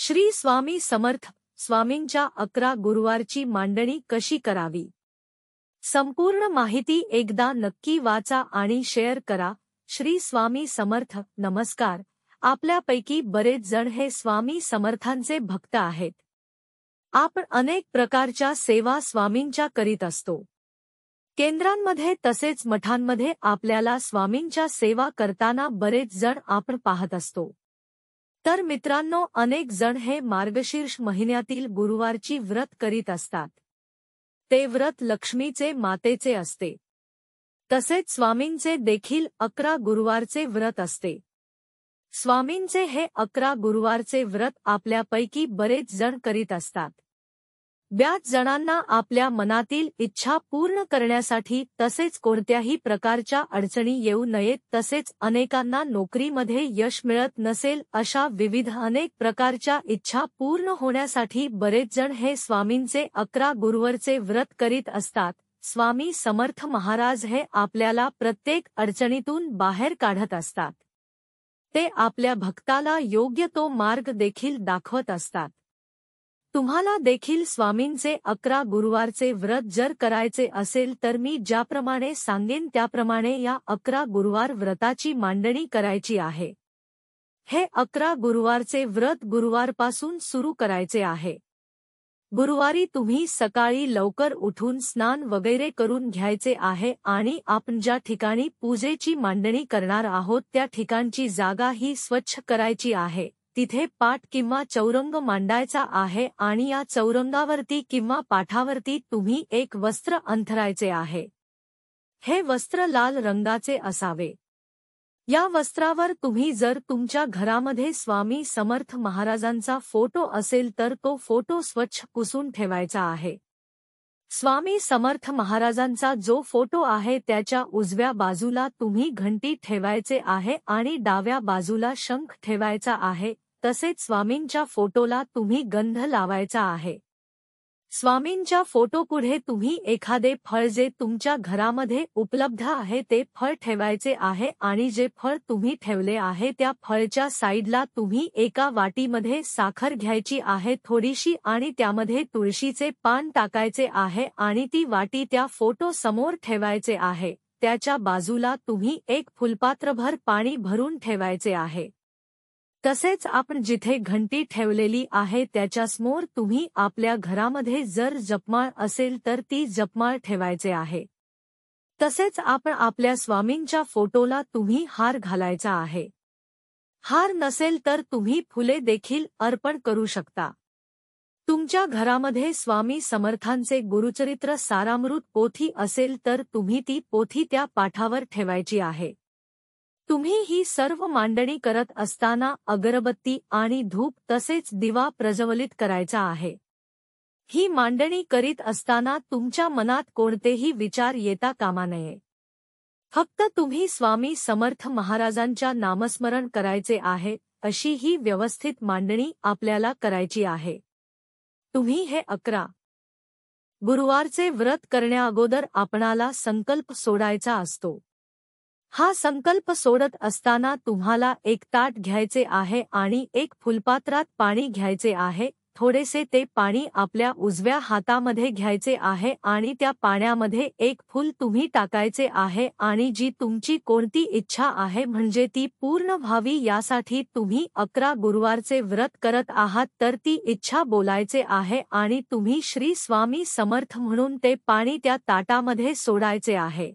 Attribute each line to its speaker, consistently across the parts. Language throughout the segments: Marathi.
Speaker 1: श्री स्वामी समर्थ स्वामींच्या 11 गुरुवारची मांडणी कशी करावी? संपूर्ण माहिती एकदा नक्की वाचा आणि शेअर करा. श्री स्वामी समर्थ. नमस्कार. आपल्यापैकी बरेच जण हे स्वामी समर्थांचे भक्त आहेत. आपण अनेक प्रकारच्या सेवा स्वामींच्या करीत असतो. केंद्रांमध्ये तसेच मठांमध्ये आपल्याला स्वामींच्या सेवा करताना बरेच जण आपण पाहत असतो. तर मित्रांनो, अनेक जण हे मार्गशीर्ष महिन्यातील गुरुवारची व्रत करीत असतात. ते व्रत लक्ष्मीचे मातेचे असते. तसेच स्वामींचे देखील 11 गुरुवारचे व्रत असते. स्वामींचे हे 11 गुरुवारचे व्रत आपल्यापैकी बरेच जण करीत असतात. बऱ्याच जणांना आपल्या मनातील इच्छा पूर्ण करण्यासाठी तसेच कोणत्याही प्रकारच्या अडचणी येऊ नयेत, तसेच अनेकांना नोकरीमध्ये यश मिळत नसेल, अशा विविध अनेक प्रकारच्या इच्छा पूर्ण होण्यासाठी बरेच जण हे स्वामींचे 11 गुरुवारचे व्रत करीत असतात. स्वामी समर्थ महाराज हे आपल्याला प्रत्येक अडचणीतून बाहेर काढत असतात. ते आपल्या भक्ताला योग्य तो मार्ग देखील दाखवत असतात. तुम्हाला देखील स्वामींचे 11 गुरुवारचे व्रत जर करायचे असेल तर मी ज्याप्रमाणे सांगेन त्याप्रमाणे या 11 गुरुवार व्रताची मांडणी करायची आहे. हे 11 गुरुवारचे व्रत गुरुवारपासून सुरू करायचे आहे. गुरुवारी तुम्ही सकाळी लवकर उठून स्नान वगैरे करून घ्यायचे आहे आणि आपण ज्या ठिकाणी पूजेची मांडणी करणार आहोत त्या ठिकाणची जागा ही स्वच्छ करायची आहे. तिथे पाट किंवा चौरंग मांडायचा आहे आणि या चौरंगावरती किंवा पाठावरती तुम्ही एक वस्त्र अंथरायचे आहे. हे वस्त्र लाल रंगाचे असावे. या वस्त्रावर तुम्ही जर तुमच्या घरामध्ये स्वामी समर्थ महाराजांचा फोटो असेल तर तो फोटो स्वच्छ पुसून ठेवायचा आहे. स्वामी समर्थ महाराजांचा जो फोटो आहे त्याच्या उजव्या बाजूला तुम्ही घंटी ठेवायचे आहे आणि डाव्या बाजूला शंख ठेवायचा आहे. तसेच स्वामींच्या फोटोला तुम्ही गंध लावायचा आहे. स्वामींच्या फोटोपुढे तुम्ही एखादे फळ जे तुमच्या घरामध्ये उपलब्ध आहे ते फळ ठेवायचे आहे आणि जे फळ तुम्ही ठेवले आहे त्या फळच्या साईडला तुम्ही एका वाटीमध्ये साखर घ्यायची आहे थोडीशी आणि त्यामध्ये तुळशीचे पान टाकायचे आहे आणि ती वाटी त्या फोटो समोर ठेवायचे आहे. त्याच्या बाजूला तुम्ही एक फुलपात्रभर पाणी भरून ठेवायचे आहे. तसेच आपण जिथे घंटी ठेवलेली आहे त्याच्यासमोर तुम्ही आपल्या घरामध्ये जर जपमाळ असेल तर ती जपमाळ ठेवायचे आहे. तसेच आपण आपल्या स्वामींच्या फोटोला तुम्ही हार घालायचा आहे. हार नसेल तर तुम्ही फुले देखील अर्पण करू शकता. तुमच्या घरामध्ये स्वामी समर्थांचे गुरुचरित्र सारामृत पोथी असेल तर तुम्ही ती पोथी त्या पाठावर ठेवायची आहे. तुम्ही ही सर्व मांडणी करत असताना अगरबत्ती आणि धूप तसेच दिवा प्रज्वलित करायचा आहे. ही मांडणी करीत असताना तुमच्या मनात कोणतेही विचार येता कामा नये. फक्त तुम्ही स्वामी समर्थ महाराजांच्या नामस्मरण करायचे आहे. अशी ही व्यवस्थित मांडणी आपल्याला करायची आहे. तुम्ही हे 11 गुरुवारचे व्रत करण्याअगोदर आपणाला संकल्प सोडायचा असतो. हा संकल्प सोडत असताना तुम्हाला एक ताट घ्यायचे आहे आणि एक फुलपात्रात पाणी घ्यायचे आहे. थोडेसे ते पाणी आपल्या उजव्या हातामध्ये घ्यायचे आहे आणि त्या पाण्यामध्ये एक फूल तुम्ही टाकायचे आहे आणि जी तुमची कोणती इच्छा आहे म्हणजे ती पूर्ण व्हावी यासाठी तुम्ही 11 गुरुवारचे व्रत करत आहात तर ती इच्छा बोलायचे आहे आणि तुम्ही श्री स्वामी समर्थ म्हणून ते पाणी त्या ताटामध्ये सोडायचे आहे.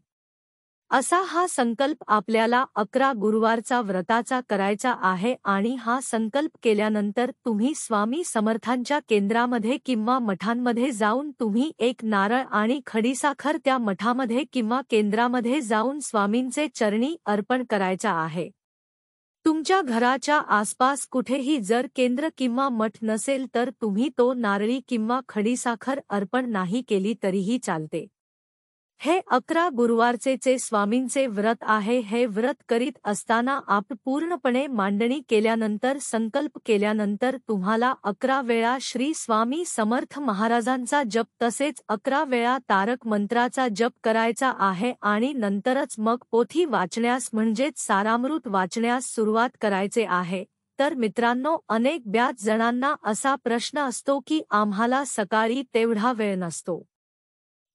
Speaker 1: असा हा संकल्प आपल्याला 11 गुरुवारचा व्रताचा करायचा आहे आणि हा संकल्प केल्यानंतर तुम्ही स्वामी समर्थांच्या केंद्रामध्ये किंवा मठांमध्ये जाऊन तुम्ही एक नारळ आणि खडीसाखर त्या मठामध्ये किंवा केंद्रामध्ये जाऊन स्वामींचे चरणी अर्पण करायचा आहे. तुमच्या घराच्या आसपास कुठेही जर केंद्र किंवा मठ नसेल तर तुम्ही तो नारळी किंवा खडीसाखर अर्पण नाही केली तरीही चालते. हे 11 गुरुवारचे स्वामींचे व्रत आहे. हे व्रत करीत असताना आपण पूर्णपणे मांडणी केल्यानंतर संकल्प केल्यानंतर तुम्हाला 11 वेळा श्री स्वामी समर्थ महाराजांचा जप तसेच 11 वेळा तारक मंत्राचा जप करायचा आहे आणि नंतरच मग पोथी वाचण्यास म्हणजेच सारामृत वाचण्यास सुरुवात करायचे आहे. तर मित्रांनो, अनेक ब्याच जणांना असा प्रश्न असतो की आम्हाला सकाळी तेवढा वेळ नसतो.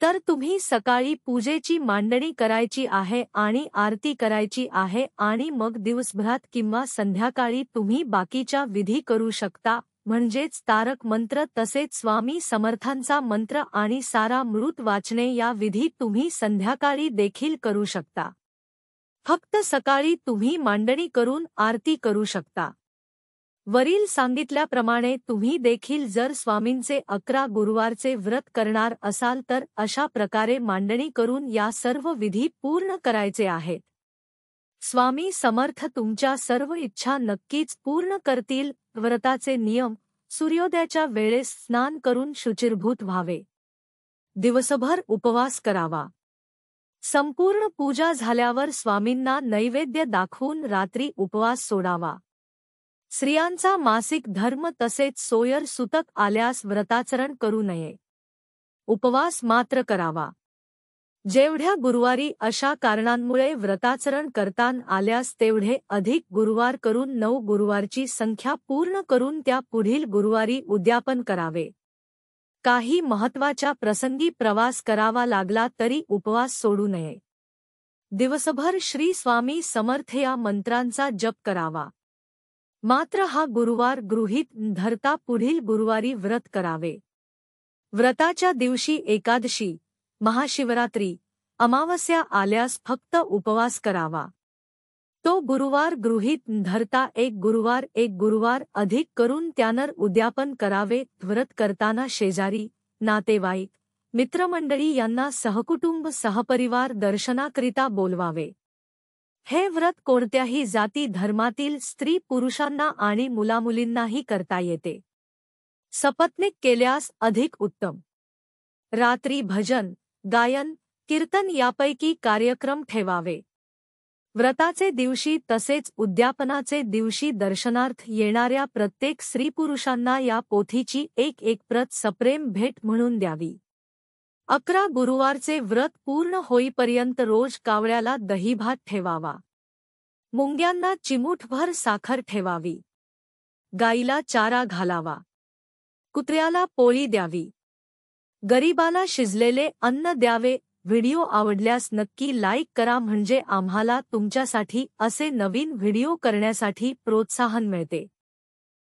Speaker 1: तर तुम्ही सकाळी पूजेची मांडणी करायची आहे आणि आरती करायची आहे आणि मग दिवसभरात किंवा संध्याकाळी तुम्ही बाकीच्या विधी करू शकता, म्हणजेच तारक मंत्र तसेच स्वामी समर्थांचा मंत्र आणि सारामृत वाचणे या विधी तुम्ही संध्याकाळी देखील करू शकता. फक्त सकाळी तुम्ही मांडणी करून आरती करू शकता. वरील सांगितल्याप्रमाणे तुम्ही देखील जर स्वामींचे 11 गुरुवारचे व्रत करणार असाल तर अशा प्रकारे मांडणी करून या सर्व विधी पूर्ण करायचे आहेत. स्वामी समर्थ तुमच्या सर्व इच्छा नक्कीच पूर्ण करतील. व्रताचे नियम: सूर्योदयाच्या वेळेस स्नान करून शुचिर्भूत व्हावे. दिवसभर उपवास करावा. संपूर्ण पूजा झाल्यावर स्वामींना नैवेद्य दाखवून रात्री उपवास सोडावा. स्त्रियांचा मासिक धर्म तसेच सोयर सुतक आल्यास व्रताचरण करू नये. उपवास मात्र करावा. जेवढ्या गुरुवारी अशा कारणांमुळे व्रताचरण करतान आल्यास तेवढे अधिक गुरुवार करून 9 गुरुवारची संख्या पूर्ण करून त्या पुढील गुरुवारी उद्यापन करावे. काही महत्त्वाच्या प्रसंगी प्रवास करावा लागला तरी उपवास सोडू नये. दिवसभर श्री स्वामी समर्थ या मंत्रांचा जप करावा. मात्र हा गुरुवार गृहीत धरता पुढील गुरुवारी व्रत करावे. व्रताच्या दिवशी एकादशी, महाशिवरात्री, अमावस्या आल्यास फक्त उपवास करावा. तो गुरुवार गृहीत धरता एक गुरुवार अधिक करून त्यानंतर उद्यापन करावे. व्रत करताना शेजारी, नातेवाईक, मित्रमंडळी यांना सहकुटुंब सहपरिवार दर्शनाकरिता बोलवावे. हे व्रत कोणत्याही जाती धर्मातील स्त्री पुरुषांना आणि मुलामुलींनाही करता येते. सपत्नीक केल्यास अधिक उत्तम. रात्री भजन, गायन, कीर्तन यापैकी कार्यक्रम ठेवावे. व्रताचे दिवशी तसेच उद्यापनाचे दिवशी दर्शनार्थ येणाऱ्या प्रत्येक स्त्रीपुरुषांना या पोथीची एक प्रत सप्रेम भेट म्हणून द्यावी. 11 गुरुवारचे व्रत पूर्ण होईपर्यंत रोज कावळ्याला दहीभात ठेवावा. मुंग्यांना चिमूटभर साखर ठेवावी. गाईला चारा घालावा. कुत्र्याला पोळी द्यावी. गरिबाला शिजलेले अन्न द्यावे. व्हिडिओ आवडल्यास नक्की लाईक करा, म्हणजे आम्हाला तुमच्यासाठी असे नवीन व्हिडिओ करण्यासाठी प्रोत्साहन मिळते.